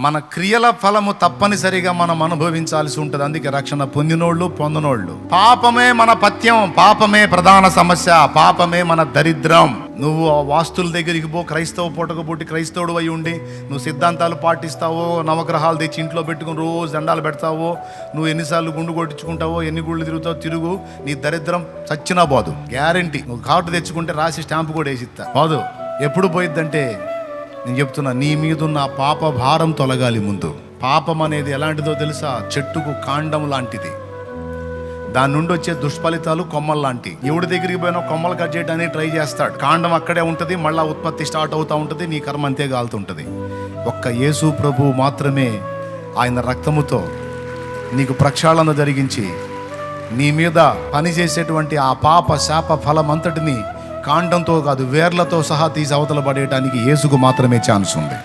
మన క్రియల ఫలము తప్పనిసరిగా మనం అనుభవించాల్సి ఉంటుంది. అందుకే రక్షణ పొందినోళ్ళు పొందనోళ్ళు. పాపమే మన పథ్యం, పాపమే ప్రధాన సమస్య, పాపమే మన దరిద్రం. నువ్వు ఆ వాస్తుల దగ్గరికి పో, క్రైస్తవ పూటకు పుట్టి క్రైస్తవుడు అయి ఉండి నువ్వు సిద్ధాంతాలు పాటిస్తావో, నవగ్రహాలు తెచ్చి ఇంట్లో పెట్టుకుని రోజు దండాలు పెడతావో, నువ్వు ఎన్నిసార్లు గుండు కొట్టించుకుంటావో, ఎన్ని గుళ్ళు తిరుగుతావో తిరుగు, నీ దరిద్రం చచ్చినా పోదు, గ్యారంటీ. నువ్వు కార్డు తెచ్చుకుంటే రాసి స్టాంపు కూడా వేసిస్తా, పోదు. ఎప్పుడు పోయిద్దంటే నేను చెప్తున్నా, నీ మీదున్న పాప భారం తొలగాలి ముందు. పాపం అనేది ఎలాంటిదో తెలుసా? చెట్టుకు కాండం లాంటిది. దాని నుండి వచ్చే దుష్ఫలితాలు కొమ్మలు లాంటి. ఎవడి దగ్గరికి పోయినా కొమ్మలు కట్ చేయడానికి ట్రై చేస్తాడు, కాండం అక్కడే ఉంటుంది, మళ్ళీ ఉత్పత్తి స్టార్ట్ అవుతూ ఉంటుంది, నీ కర్మ అంతే కాలుతుంటుంది. ఒక్క యేసు ప్రభువు మాత్రమే ఆయన రక్తముతో నీకు ప్రక్షాళన జరిగించి నీ మీద పనిచేసేటువంటి ఆ పాప శాప ఫలం అంతటిని కాండంతో కాదు వేర్లతో సహా తీసి అవతల పడేయడానికి యేసుకు మాత్రమే ఛాన్స్ ఉంది.